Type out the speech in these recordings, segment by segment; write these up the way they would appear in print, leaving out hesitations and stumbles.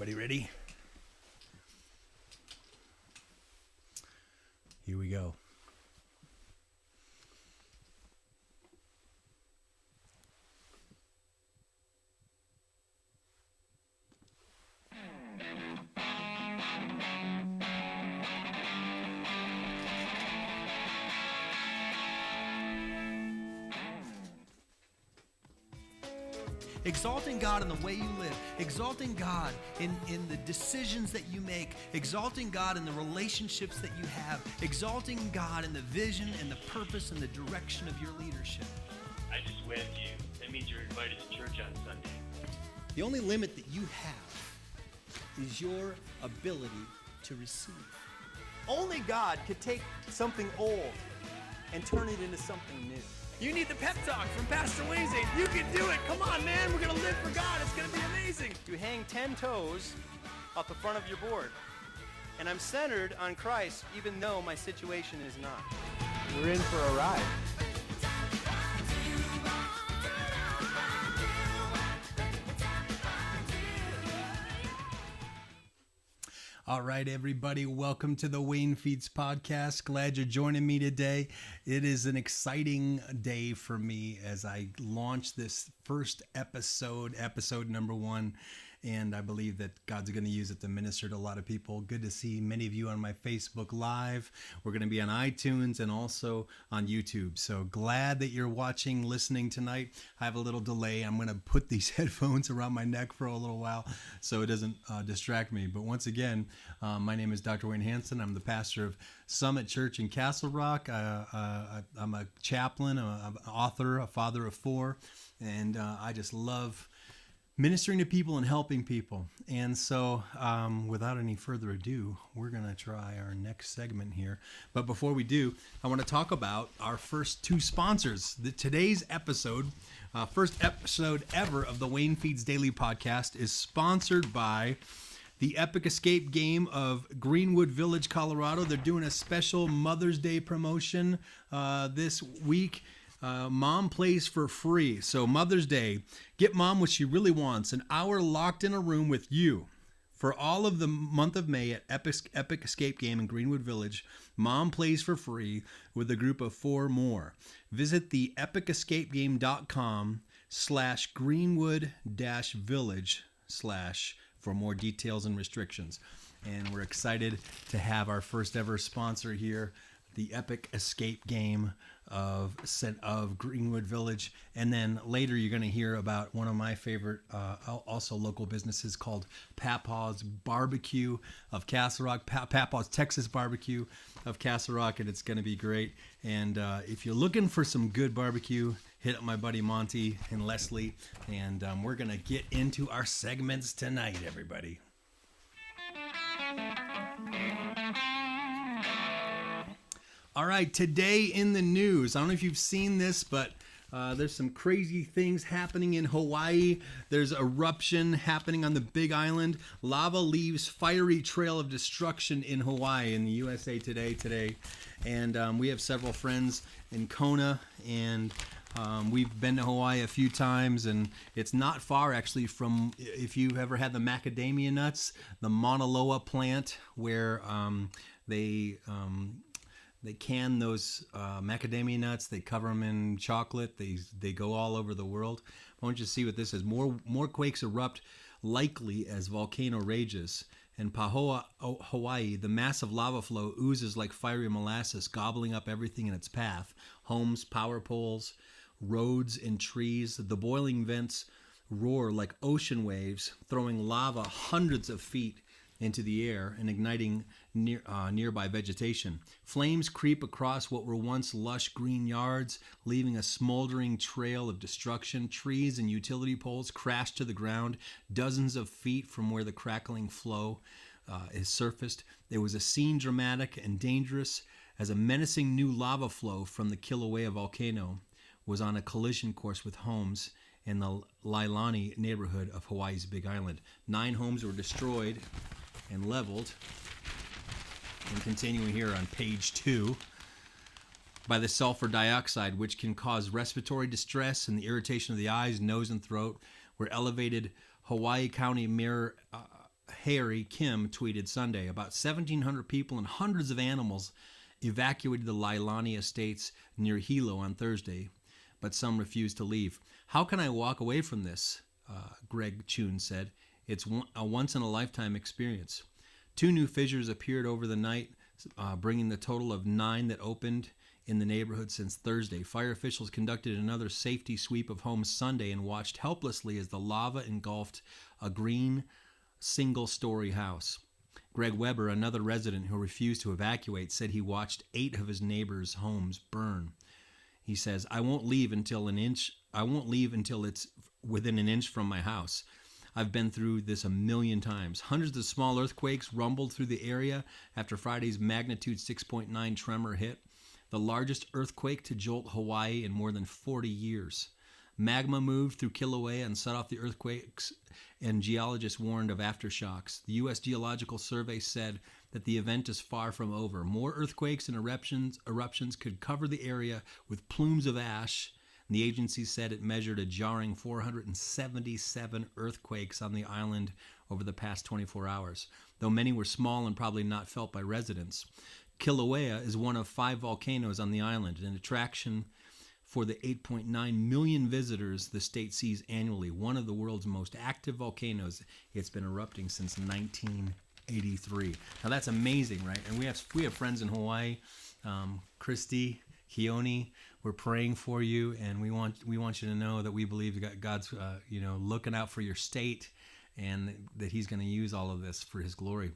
Everybody ready? Here we go. Exalting God in the way you live, exalting God in the decisions that you make, exalting God in the relationships that you have, exalting God in the vision and the purpose and the direction of your leadership. I just wed you. That means you're invited to church on Sunday. The only limit that you have is your ability to receive. Only God could take something old and turn it into something new. You need the pep talk from Pastor Wayne. You can do it. Come on, man. We're going to live for God. It's going to be amazing. You hang 10 toes off the front of your board. And I'm centered on Christ, even though my situation is not. We're in for a ride. All right, everybody, welcome to the WayneFeeds podcast. Glad you're joining me today. It is an exciting day for me as I launch this first episode number 1. And I believe that God's going to use it to minister to a lot of people. Good to see many of you on my Facebook Live. We're going to be on iTunes and also on YouTube. So glad that you're watching, listening tonight. I have a little delay. I'm going to put these headphones around my neck for a little while so it doesn't distract me. But once again, my name is Dr. Wayne Hansen. I'm the pastor of Summit Church in Castle Rock. I'm a chaplain, I'm an author, a father of 4, and I just love ministering to people and helping people. And so without any further ado, we're going to try our next segment here. But before we do, I want to talk about our first 2 sponsors. Today's episode, first episode ever of the WayneFeeds Daily Podcast, is sponsored by the Epic Escape Game of Greenwood Village, Colorado. They're doing a special Mother's Day promotion this week. Mom plays for free. So Mother's Day, get mom what she really wants, an hour locked in a room with you. For all of the month of May at Epic Escape Game in Greenwood Village, Mom plays for free with a group of 4 more. Visit the epicescapeGame.com/Greenwood-Village/ for more details and restrictions. And we're excited to have our first ever sponsor here, the Epic Escape Game of Greenwood Village. And then later you're going to hear about one of my favorite also local businesses called Papaw's Barbecue of Castle Rock, Papaw's Texas Barbecue of Castle Rock, and it's going to be great. And if you're looking for some good barbecue, hit up my buddy Monty and Leslie, and we're going to get into our segments tonight, everybody. All right, today in the news, I don't know if you've seen this, but there's some crazy things happening in Hawaii. There's eruption happening on the Big Island. Lava leaves fiery trail of destruction in Hawaii in the USA today. And we have several friends in Kona, and we've been to Hawaii a few times, and it's not far actually from, if you've ever had the macadamia nuts, the Mauna Loa plant where they can those macadamia nuts. They cover them in chocolate. They go all over the world. I want you to see what this is. More quakes erupt, likely as volcano rages. In Pahoa, Hawaii, the massive lava flow oozes like fiery molasses, gobbling up everything in its path. Homes, power poles, roads, and trees. The boiling vents roar like ocean waves, throwing lava hundreds of feet into the air and igniting nearby vegetation. Flames creep across what were once lush green yards, leaving a smoldering trail of destruction. Trees and utility poles crash to the ground dozens of feet from where the crackling flow is surfaced. There was a scene dramatic and dangerous as a menacing new lava flow from the Kilauea volcano was on a collision course with homes in the Lailani neighborhood of Hawaii's Big Island. 9 homes were destroyed and leveled. And continuing here on page 2, by the sulfur dioxide, which can cause respiratory distress and the irritation of the eyes, nose, and throat, where elevated Hawaii County Mayor Harry Kim tweeted Sunday, about 1,700 people and hundreds of animals evacuated the Leilani estates near Hilo on Thursday, but some refused to leave. How can I walk away from this? Greg Chun said. It's a once-in-a-lifetime experience. 2 new fissures appeared over the night, bringing the total of 9 that opened in the neighborhood since Thursday. Fire officials conducted another safety sweep of homes Sunday and watched helplessly as the lava engulfed a green single-story house. Greg Weber, another resident who refused to evacuate, said he watched 8 of his neighbors' homes burn. He says, I won't leave until it's within an inch from my house. I've been through this a million times. Hundreds of small earthquakes rumbled through the area after Friday's magnitude 6.9 tremor hit, the largest earthquake to jolt Hawaii in more than 40 years. Magma moved through Kilauea and set off the earthquakes, and geologists warned of aftershocks. The U.S. Geological Survey said that the event is far from over. More earthquakes and eruptions could cover the area with plumes of ash. And the agency said it measured a jarring 477 earthquakes on the island over the past 24 hours, though many were small and probably not felt by residents. Kilauea is one of 5 volcanoes on the island, an attraction for the 8.9 million visitors the state sees annually, one of the world's most active volcanoes. It's been erupting since 1983. Now that's amazing, right? And we have friends in Hawaii, Christy, Keone. We're praying for you, and we want you to know that we believe God's looking out for your state, and that He's going to use all of this for His glory.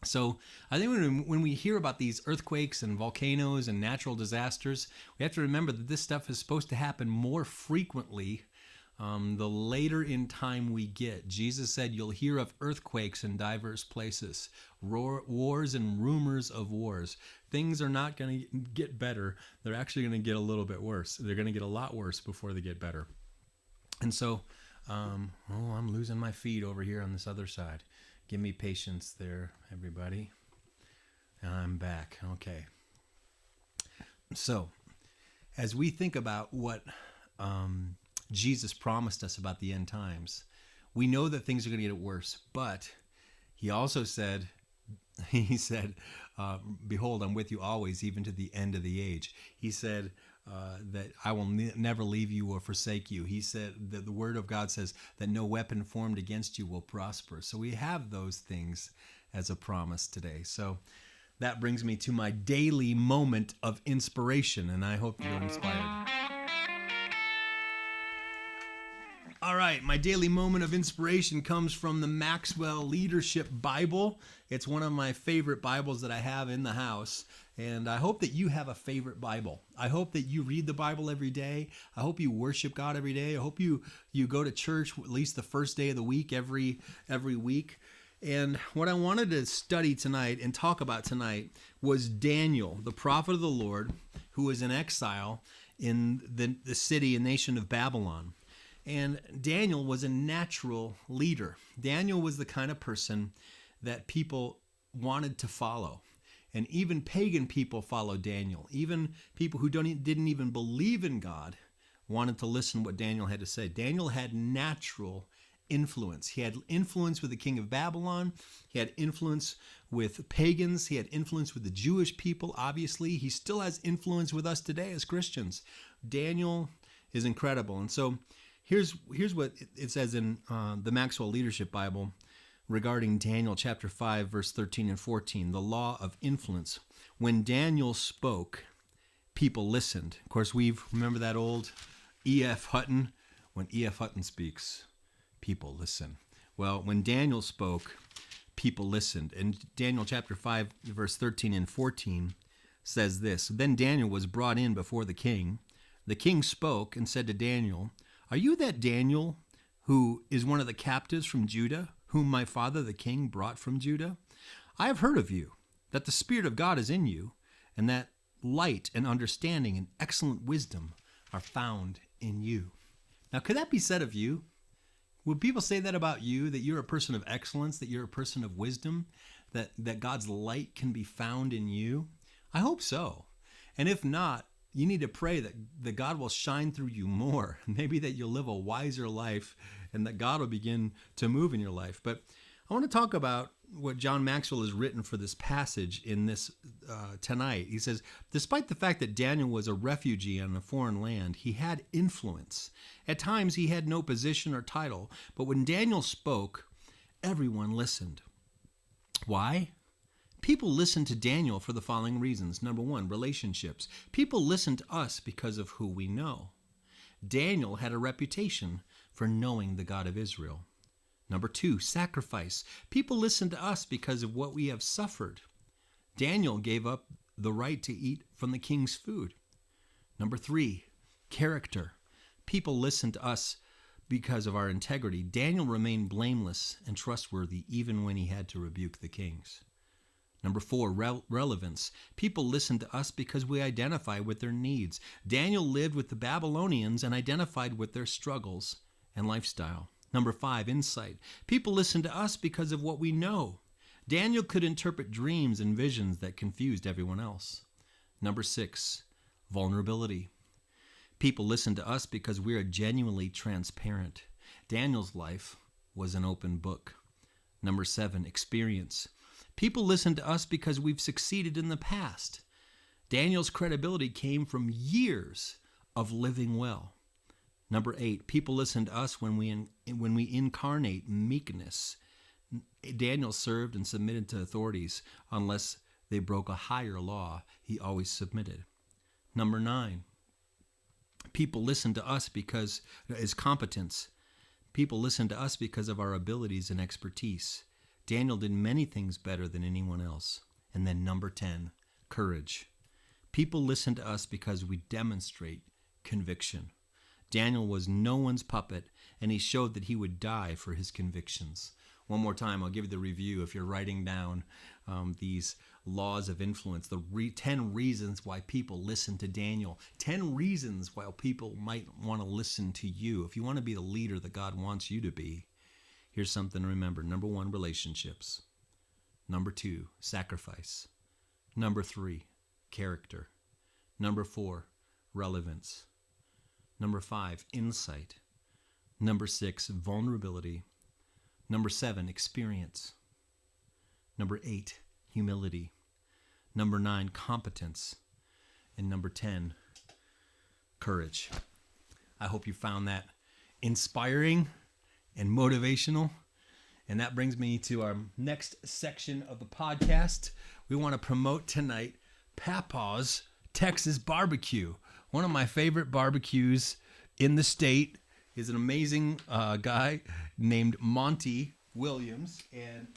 So I think when we hear about these earthquakes and volcanoes and natural disasters, we have to remember that this stuff is supposed to happen more frequently the later in time we get. Jesus said you'll hear of earthquakes in diverse places, wars and rumors of wars. Things are not going to get better. They're actually going to get a little bit worse. They're going to get a lot worse before they get better. And so, I'm losing my feed over here on this other side. Give me patience there, everybody. I'm back. Okay. So, as we think about what Jesus promised us about the end times, we know that things are going to get worse. But He also said, behold, I'm with you always, even to the end of the age. He said that I will never leave you or forsake you. He said that the Word of God says that no weapon formed against you will prosper. So we have those things as a promise today. So that brings me to my daily moment of inspiration, and I hope you're inspired. All right, my daily moment of inspiration comes from the Maxwell Leadership Bible. It's one of my favorite Bibles that I have in the house, and I hope that you have a favorite Bible. I hope that you read the Bible every day. I hope you worship God every day. I hope you go to church at least the first day of the week every week. And what I wanted to study tonight and talk about tonight was Daniel, the prophet of the Lord, who was in exile in the city and nation of Babylon. And Daniel was a natural leader. Daniel was the kind of person that people wanted to follow. And even pagan people followed Daniel. Even people who didn't even believe in God wanted to listen to what Daniel had to say. Daniel had natural influence. He had influence with the king of Babylon. He had influence with pagans. He had influence with the Jewish people, obviously. He still has influence with us today as Christians. Daniel is incredible. And so here's what it says in the Maxwell Leadership Bible regarding Daniel chapter 5, verse 13 and 14, the law of influence. When Daniel spoke, people listened. Of course, remember that old E.F. Hutton? When E.F. Hutton speaks, people listen. Well, when Daniel spoke, people listened. And Daniel chapter 5, verse 13 and 14 says this, Then Daniel was brought in before the king. The king spoke and said to Daniel, Are you that Daniel who is one of the captives from Judah, whom my father the king brought from Judah? I have heard of you, that the Spirit of God is in you, and that light and understanding and excellent wisdom are found in you. Now, could that be said of you? Would people say that about you, that you're a person of excellence, that you're a person of wisdom, that God's light can be found in you? I hope so. And if not, you need to pray that God will shine through you more, maybe that you'll live a wiser life and that God will begin to move in your life. But I want to talk about what John Maxwell has written for this passage in this tonight. He says, despite the fact that Daniel was a refugee on a foreign land, he had influence. At times, he had no position or title, but when Daniel spoke, everyone listened. Why? People listened to Daniel for the following reasons. Number one, relationships. People listen to us because of who we know. Daniel had a reputation for knowing the God of Israel. Number two, sacrifice. People listen to us because of what we have suffered. Daniel gave up the right to eat from the king's food. Number three, character. People listen to us because of our integrity. Daniel remained blameless and trustworthy even when he had to rebuke the kings. Number four, relevance. People listen to us because we identify with their needs. Daniel lived with the Babylonians and identified with their struggles and lifestyle. Number five, insight. People listen to us because of what we know. Daniel could interpret dreams and visions that confused everyone else. Number six, vulnerability. People listen to us because we are genuinely transparent. Daniel's life was an open book. Number seven, experience. People listen to us because we've succeeded in the past. Daniel's credibility came from years of living well. Number eight, people listen to us when we incarnate meekness. Daniel served and submitted to authorities unless they broke a higher law. He always submitted. Number nine, people listen to us because his competence. People listen to us because of our abilities and expertise. Daniel did many things better than anyone else. And then number 10, courage. People listen to us because we demonstrate conviction. Daniel was no one's puppet, and he showed that he would die for his convictions. One more time, I'll give you the review if you're writing down these laws of influence, the 10 reasons why people listen to Daniel, 10 reasons why people might want to listen to you. If you want to be the leader that God wants you to be, here's something to remember. Number one, relationships. Number two, sacrifice. Number three, character. Number four, relevance. Number five, insight. Number six, vulnerability. Number seven, experience. Number eight, humility. Number nine, competence. And number 10, courage. I hope you found that inspiring and motivational. And that brings me to our next section of the podcast. We want to promote tonight Papa's Texas Barbecue. One of my favorite barbecues in the state is an amazing guy named Monty Williams, and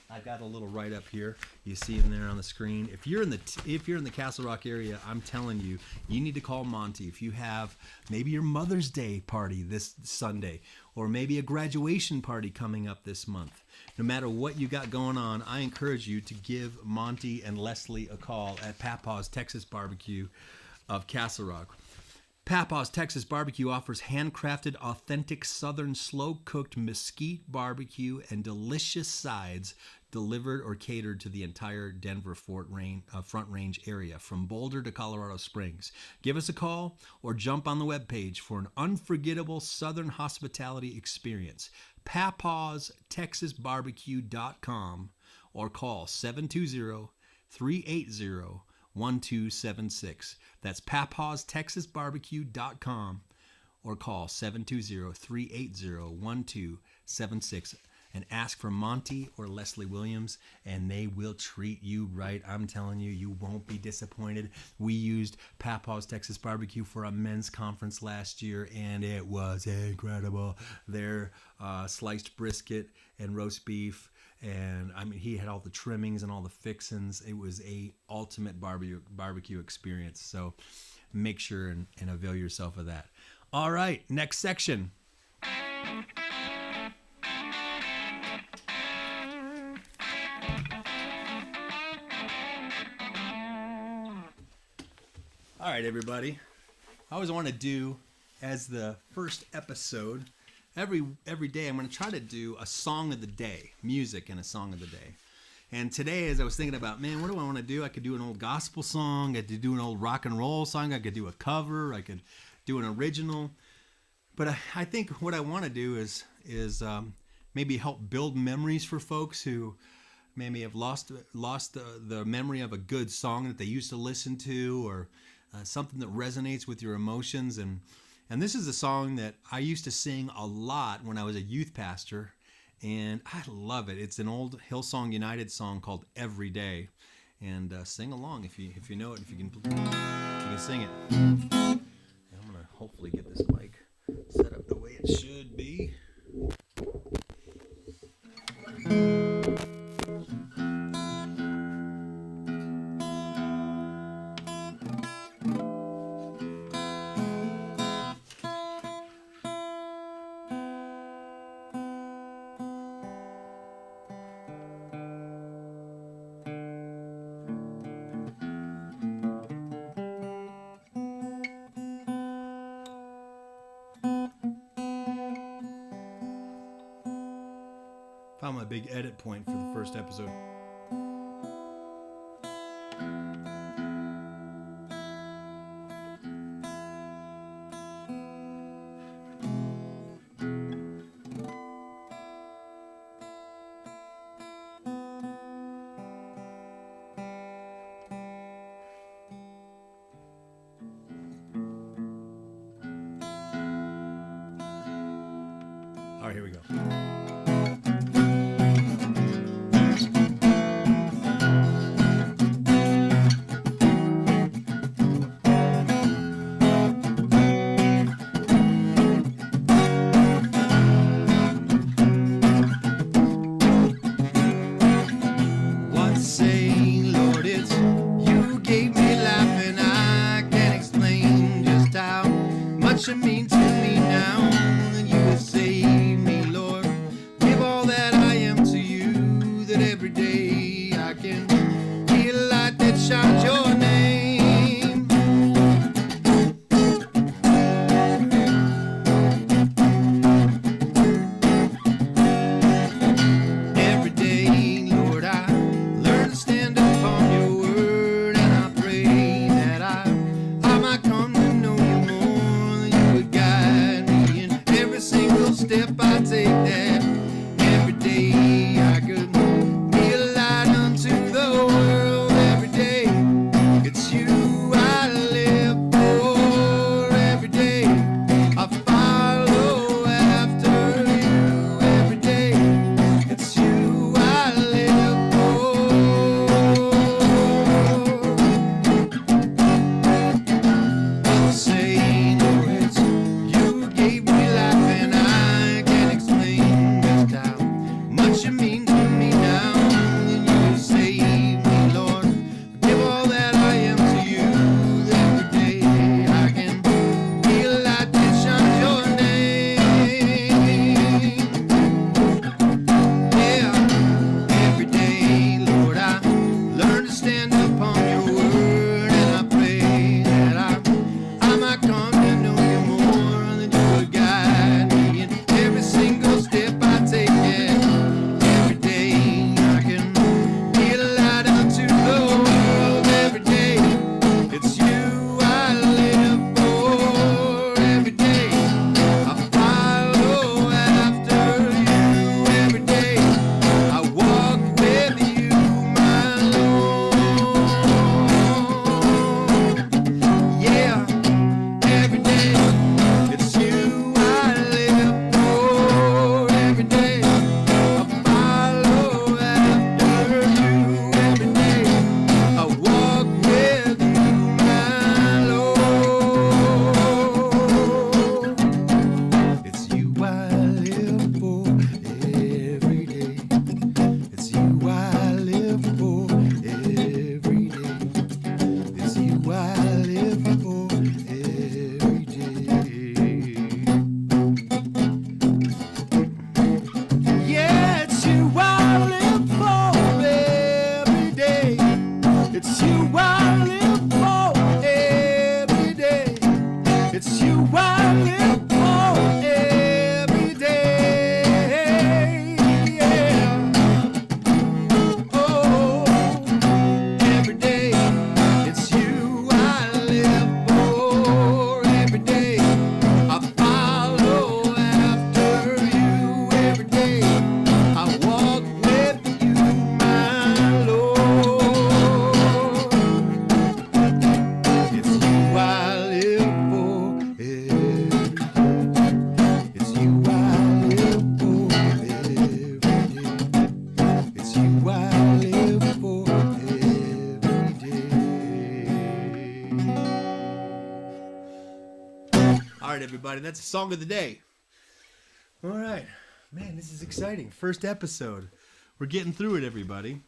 I got a little write-up here. You see him there on the screen. If you're in the Castle Rock area, I'm telling you, you need to call Monty. If you have maybe your Mother's Day party this Sunday, or maybe a graduation party coming up this month, no matter what you got going on, I encourage you to give Monty and Leslie a call at Papa's Texas Barbecue of Castle Rock. Papa's Texas Barbecue offers handcrafted, authentic Southern slow-cooked mesquite barbecue and delicious sides delivered or catered to the entire Denver Front Range area, from Boulder to Colorado Springs. Give us a call or jump on the webpage for an unforgettable Southern hospitality experience. PapasTexasBarbecue.com or call 720-380-1276. That's PapasTexasBarbecue.com or call 720-380-1276 and ask for Monty or Leslie Williams, and they will treat you right. I'm telling you, you won't be disappointed. We used Papa's Texas Barbecue for a men's conference last year, and it was incredible. Their sliced brisket and roast beef, and I mean, he had all the trimmings and all the fixins. It was a ultimate barbecue experience. So make sure and avail yourself of that. All right, next section. All right, everybody. I always want to do, as the first episode, every day I'm going to try to do a song of the day, music and a song of the day. And today, as I was thinking about, man, what do I want to do? I could do an old gospel song. I could do an old rock and roll song. I could do a cover. I could do an original. But I think what I want to do is maybe help build memories for folks who maybe have lost the memory of a good song that they used to listen to, or something that resonates with your emotions. And this is a song that I used to sing a lot when I was a youth pastor, and I love it. It's an old Hillsong United song called "Every Day," and sing along if you know it, if you can sing it. I'm gonna hopefully get this mic set up the way it should be. Found my big edit point for the first episode. All right, here we go. you I live for every day. All right, everybody, that's the song of the day. All right. Man, this is exciting. First episode. We're getting through it, everybody.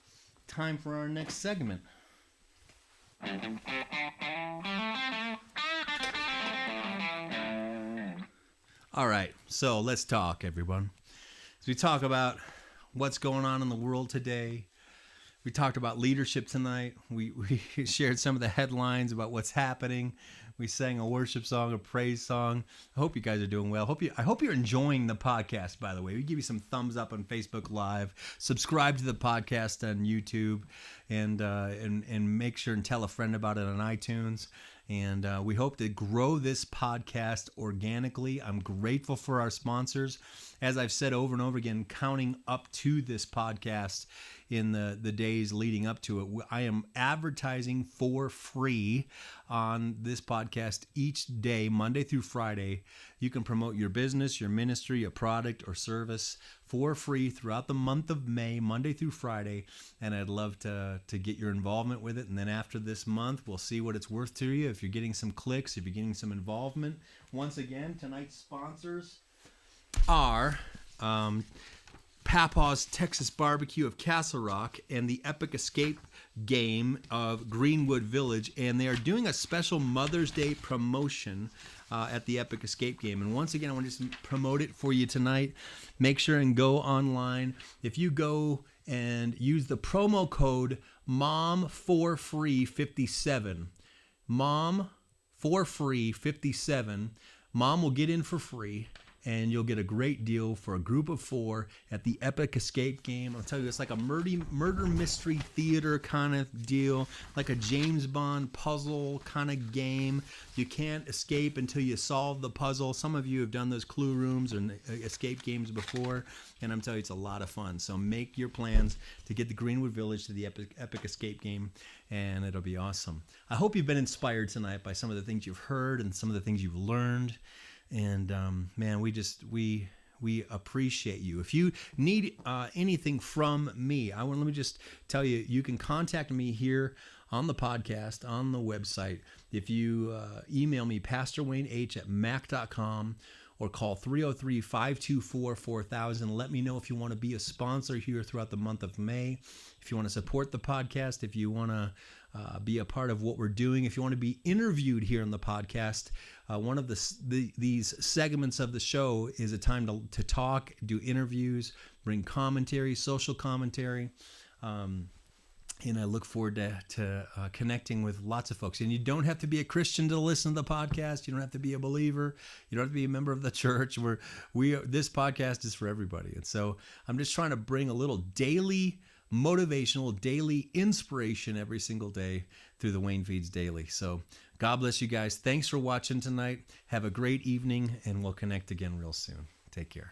Time for our next segment. All right, so let's talk, everyone. As we talk about what's going on in the world today, we talked about leadership tonight. We shared some of the headlines about what's happening. We sang a worship song, a praise song. I hope you guys are doing well. I hope you're enjoying the podcast, by the way. We give you some thumbs up on Facebook Live. Subscribe to the podcast on YouTube, and make sure and tell a friend about it on iTunes. And we hope to grow this podcast organically. I'm grateful for our sponsors. As I've said over and over again, counting up to this podcast in the days leading up to it, I am advertising for free on this podcast each day, Monday through Friday. You can promote your business, your ministry, a product, or service for free throughout the month of May, Monday through Friday, and I'd love to get your involvement with it. And then after this month, we'll see what it's worth to you, if you're getting some clicks, if you're getting some involvement. Once again, tonight's sponsors are Papaw's Texas Barbecue of Castle Rock and the Epic Escape game of Greenwood Village, and they are doing a special Mother's Day promotion at the Epic Escape game. And once again, I want to just promote it for you tonight. Make sure and go online. If you go and use the promo code MOM4FREE57, MOM4FREE57, Mom will get in for free, and you'll get a great deal for a group of 4 at the Epic Escape game. I'll tell you, it's like a murder mystery theater kind of deal, like a James Bond puzzle kind of game. You can't escape until you solve the puzzle. Some of you have done those clue rooms or escape games before, and I'm telling you, it's a lot of fun. So make your plans to get the Greenwood Village to the Epic Escape game, and it'll be awesome. I hope you've been inspired tonight by some of the things you've heard and some of the things you've learned. And man, we appreciate you. If you need anything from me, let me just tell you, you can contact me here on the podcast, on the website. If you email me, pastorwayne@mac.com, or call 303-524-4000. Let me know if you want to be a sponsor here throughout the month of May. If you want to support the podcast, if you want to be a part of what we're doing, if you want to be interviewed here on the podcast, one of these segments of the show is a time to talk, do interviews, bring commentary, social commentary. And I look forward to connecting with lots of folks. And you don't have to be a Christian to listen to the podcast. You don't have to be a believer. You don't have to be a member of the church. This podcast is for everybody. And so I'm just trying to bring a little daily motivational, daily inspiration every single day through the WayneFeeds Daily. So God bless you guys. Thanks for watching tonight. Have a great evening, and we'll connect again real soon. Take care.